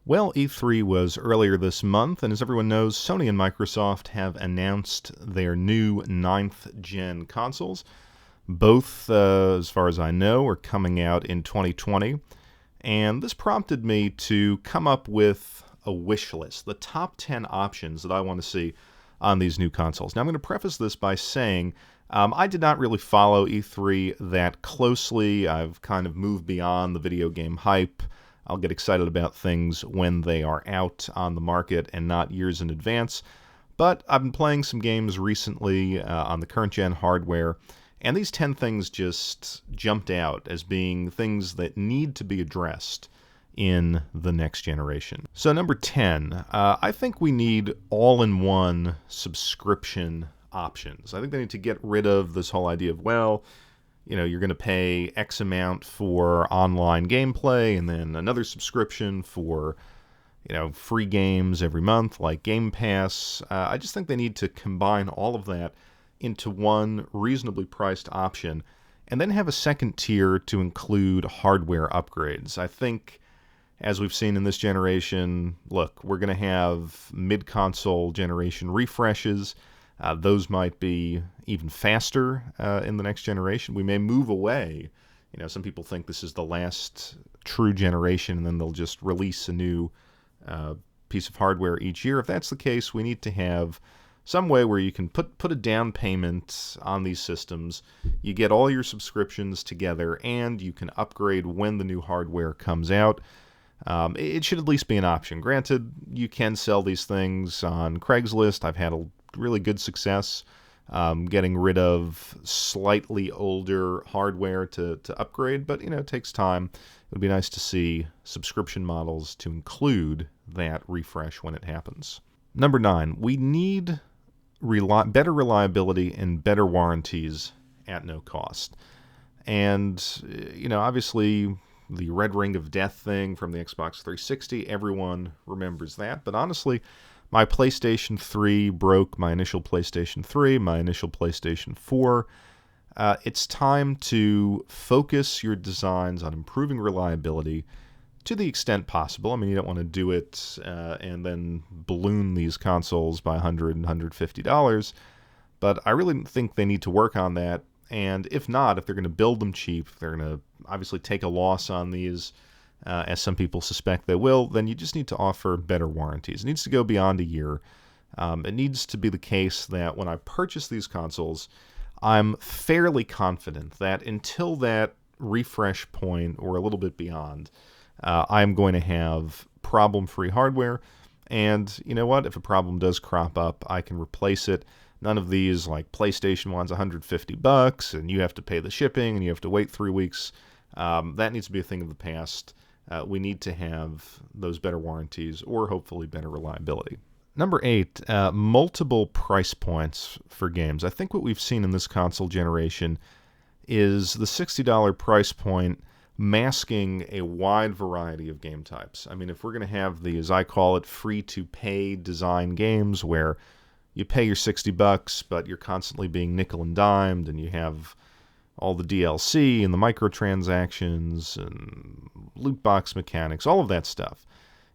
Well, E3 was earlier this month, and as everyone knows, Sony and Microsoft have announced their new 9th gen consoles. Both, as far as I know, are coming out in 2020, and this prompted me to come up with a wish list, the top 10 options that I want to see on these new consoles. Now, I'm going to preface this by saying I did not really follow E3 that closely. I've kind of moved beyond the video game hype. I'll get excited about things when they are out on the market and not years in advance. But I've been playing some games recently on the current gen hardware, and these 10 things just jumped out as being things that need to be addressed in the next generation. So number 10, I think we need all-in-one subscription options. I think they need to get rid of this whole idea of, well, you're going to pay X amount for online gameplay and then another subscription for, free games every month like Game Pass. I just think they need to combine all of that into one reasonably priced option and then have a second tier to include hardware upgrades. I think, as we've seen in this generation, look, we're going to have mid-console generation refreshes. Those might be even faster in the next generation. We may move away. Some people think this is the last true generation, and then they'll just release a new piece of hardware each year. If that's the case, we need to have some way where you can put a down payment on these systems. You get all your subscriptions together, and you can upgrade when the new hardware comes out. It should at least be an option. Granted, you can sell these things on Craigslist. I've had a really good success getting rid of slightly older hardware to upgrade, but it takes time. It would be nice to see subscription models to include that refresh when it happens. Number 9, we need better reliability and better warranties at no cost. And, obviously the red ring of death thing from the Xbox 360, everyone remembers that, but honestly, my PlayStation 3 broke my initial PlayStation 3, my initial PlayStation 4. It's time to focus your designs on improving reliability to the extent possible. I mean, you don't want to do it and then balloon these consoles by $100 and $150, but I really think they need to work on that. And if not, if they're going to build them cheap, they're going to obviously take a loss on these, as some people suspect they will, then you just need to offer better warranties. It needs to go beyond a year. It needs to be the case that when I purchase these consoles, I'm fairly confident that until that refresh point or a little bit beyond, I'm going to have problem-free hardware. And you know what? If a problem does crop up, I can replace it. None of these, like PlayStation one's $150, and you have to pay the shipping, and you have to wait 3 weeks. That needs to be a thing of the past. We need to have those better warranties or hopefully better reliability. Number 8, multiple price points for games. I think what we've seen in this console generation is the $60 price point masking a wide variety of game types. I mean, if we're going to have the, as I call it, free-to-pay design games where you pay your $60, but you're constantly being nickel and dimed, and you have all the DLC and the microtransactions and loot box mechanics, all of that stuff.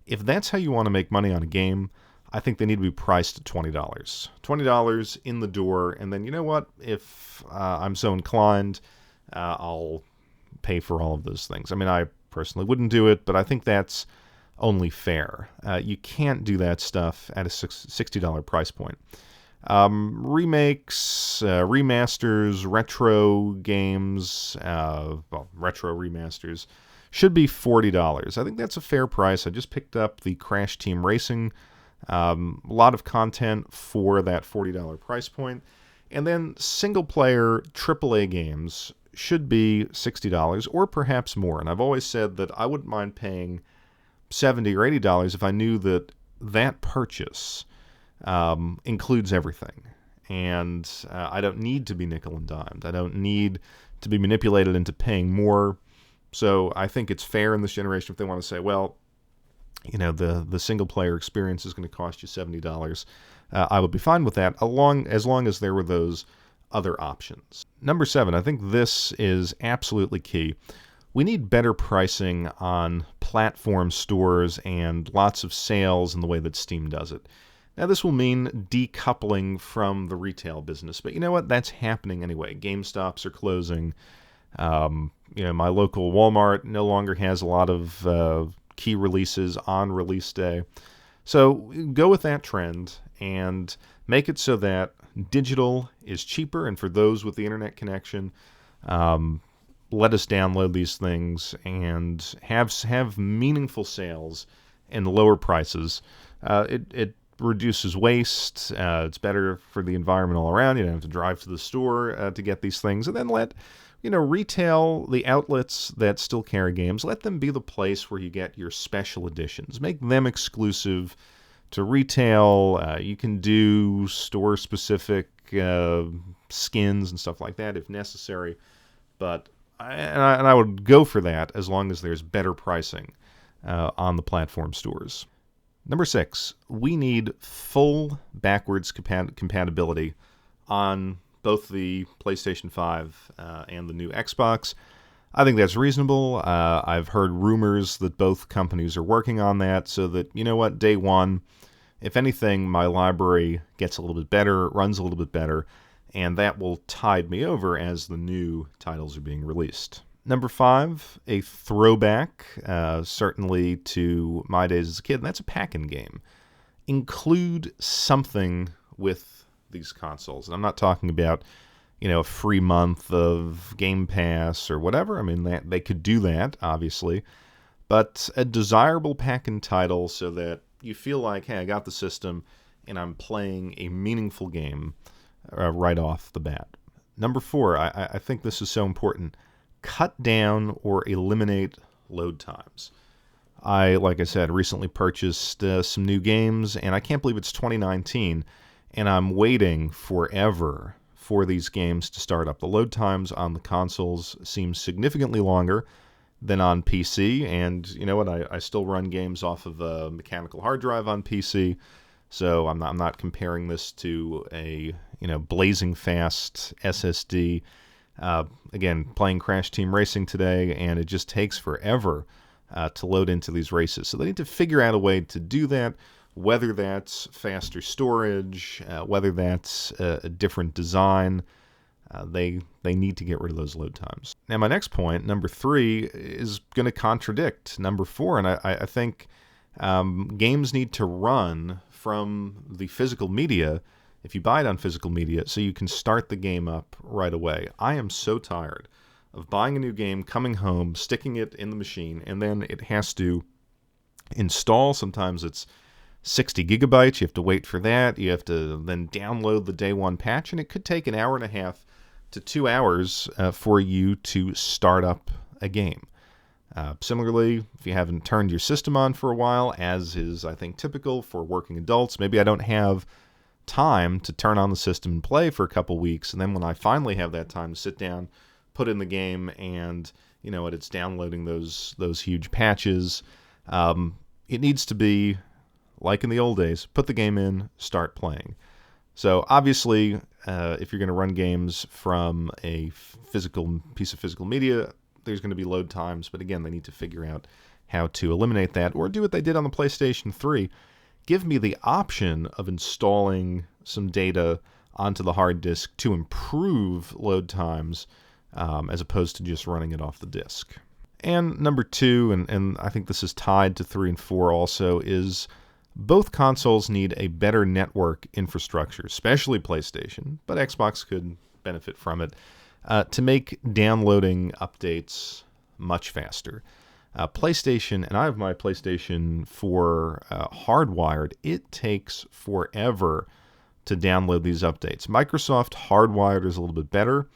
If that's how you want to make money on a game, I think they need to be priced at $20. $20 in the door, and then you know what? If I'm so inclined, I'll pay for all of those things. I mean, I personally wouldn't do it, but I think that's only fair. You can't do that stuff at a $60 price point. Remakes, remasters, retro games, retro remasters should be $40. I think that's a fair price. I just picked up the Crash Team Racing. A lot of content for that $40 price point. And then single-player AAA games should be $60 or perhaps more. And I've always said that I wouldn't mind paying $70 or $80 if I knew that that purchase includes everything. And I don't need to be nickel and dimed. I don't need to be manipulated into paying more. So I think it's fair in this generation if they want to say, well, the single-player experience is going to cost you $70. I would be fine with that, as long as there were those other options. Number 7, I think this is absolutely key. We need better pricing on platform stores and lots of sales in the way that Steam does it. Now, this will mean decoupling from the retail business, but you know what? That's happening anyway. GameStops are closing. My local Walmart no longer has a lot of key releases on release day. So go with that trend and make it so that digital is cheaper, and for those with the internet connection, let us download these things and have meaningful sales and lower prices. It reduces waste. It's better for the environment all around. You don't have to drive to the store to get these things. And then let retail, the outlets that still carry games, let them be the place where you get your special editions. Make them exclusive to retail. You can do store-specific skins and stuff like that if necessary. But I would go for that as long as there's better pricing on the platform stores. Number 6, we need full backwards compatibility on both the PlayStation 5 and the new Xbox. I think that's reasonable. I've heard rumors that both companies are working on that so that, day one, if anything, my library gets a little bit better, runs a little bit better, and that will tide me over as the new titles are being released. Number 5, a throwback, certainly to my days as a kid, and that's a pack-in game. Include something with these consoles. And I'm not talking about, a free month of Game Pass or whatever. I mean, they could do that, obviously. But a desirable pack-in title so that you feel like, hey, I got the system, and I'm playing a meaningful game right off the bat. Number 4, I think this is so important. Cut down or eliminate load times. Like I said, recently purchased some new games, and I can't believe it's 2019, and I'm waiting forever for these games to start up. The load times on the consoles seem significantly longer than on PC, and you know what? I still run games off of a mechanical hard drive on PC, so I'm not comparing this to a blazing fast SSD. Again, playing Crash Team Racing today, and it just takes forever to load into these races. So they need to figure out a way to do that, whether that's faster storage, whether that's a different design. They need to get rid of those load times. Now, my next point, number 3, is going to contradict number 4, and I think games need to run from the physical media if you buy it on physical media, so you can start the game up right away. I am so tired of buying a new game, coming home, sticking it in the machine, and then it has to install. Sometimes it's 60 gigabytes. You have to wait for that. You have to then download the day one patch, and it could take an hour and a half to 2 hours for you to start up a game. Similarly, if you haven't turned your system on for a while, as is, I think, typical for working adults, maybe I don't have time to turn on the system and play for a couple weeks, and then when I finally have that time to sit down, put in the game, and it's downloading those huge patches. It needs to be like in the old days. Put the game in, start playing. So obviously, if you're going to run games from a physical piece of physical media, there's going to be load times, but again, they need to figure out how to eliminate that, or do what they did on the PlayStation 3. Give me the option of installing some data onto the hard disk to improve load times as opposed to just running it off the disk. And number 2, and I think this is tied to 3 and 4 also, is both consoles need a better network infrastructure, especially PlayStation, but Xbox could benefit from it, to make downloading updates much faster. PlayStation, and I have my PlayStation 4 hardwired, it takes forever to download these updates. Microsoft hardwired is a little bit better.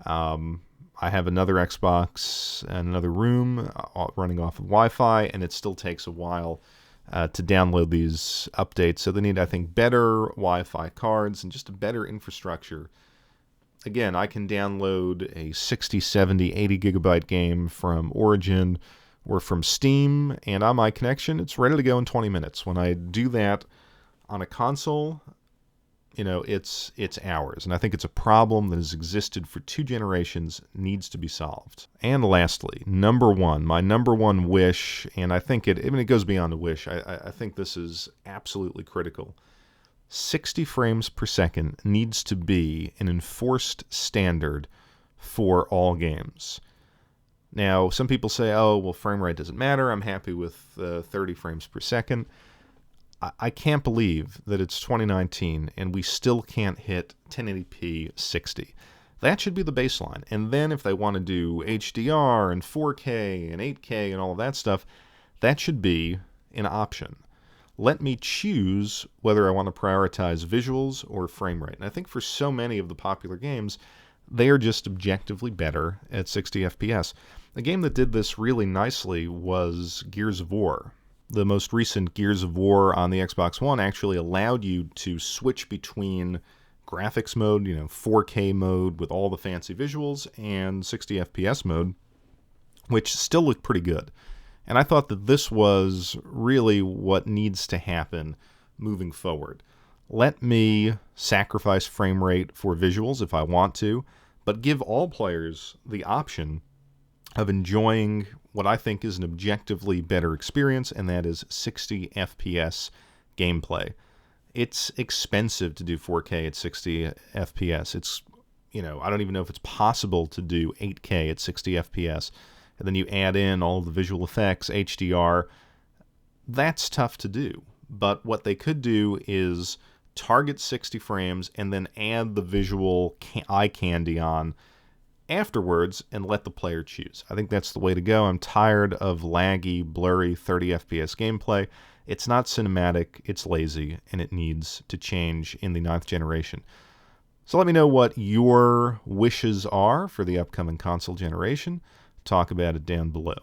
I have another Xbox in another room running off of Wi-Fi, and it still takes a while to download these updates. So they need, I think, better Wi-Fi cards and just a better infrastructure. Again, I can download a 60, 70, 80 gigabyte game from Origin or from Steam, and on my connection, it's ready to go in 20 minutes. When I do that on a console, it's ours. And I think it's a problem that has existed for 2 generations, needs to be solved. And lastly, my number one wish, and I think it goes beyond a wish. I think this is absolutely critical. 60 frames per second needs to be an enforced standard for all games. Now, some people say, oh, well, frame rate doesn't matter. I'm happy with 30 frames per second. I can't believe that it's 2019 and we still can't hit 1080p 60. That should be the baseline. And then if they want to do HDR and 4K and 8K and all of that stuff, that should be an option. Let me choose whether I want to prioritize visuals or frame rate. And I think for so many of the popular games, they are just objectively better at 60 FPS. A game that did this really nicely was Gears of War. The most recent Gears of War on the Xbox One actually allowed you to switch between graphics mode, 4K mode with all the fancy visuals, and 60 FPS mode, which still looked pretty good. And I thought that this was really what needs to happen moving forward. Let me sacrifice frame rate for visuals if I want to, but give all players the option of enjoying what I think is an objectively better experience, and that is 60 FPS gameplay. It's expensive to do 4K at 60 FPS. It's, I don't even know if it's possible to do 8K at 60 FPS. And then you add in all the visual effects, HDR. That's tough to do. But what they could do is target 60 frames and then add the visual eye candy on afterwards and let the player choose. I think that's the way to go. I'm tired of laggy, blurry 30 FPS gameplay. It's not cinematic, it's lazy, and it needs to change in the 9th generation. So let me know what your wishes are for the upcoming console generation. Talk about it down below.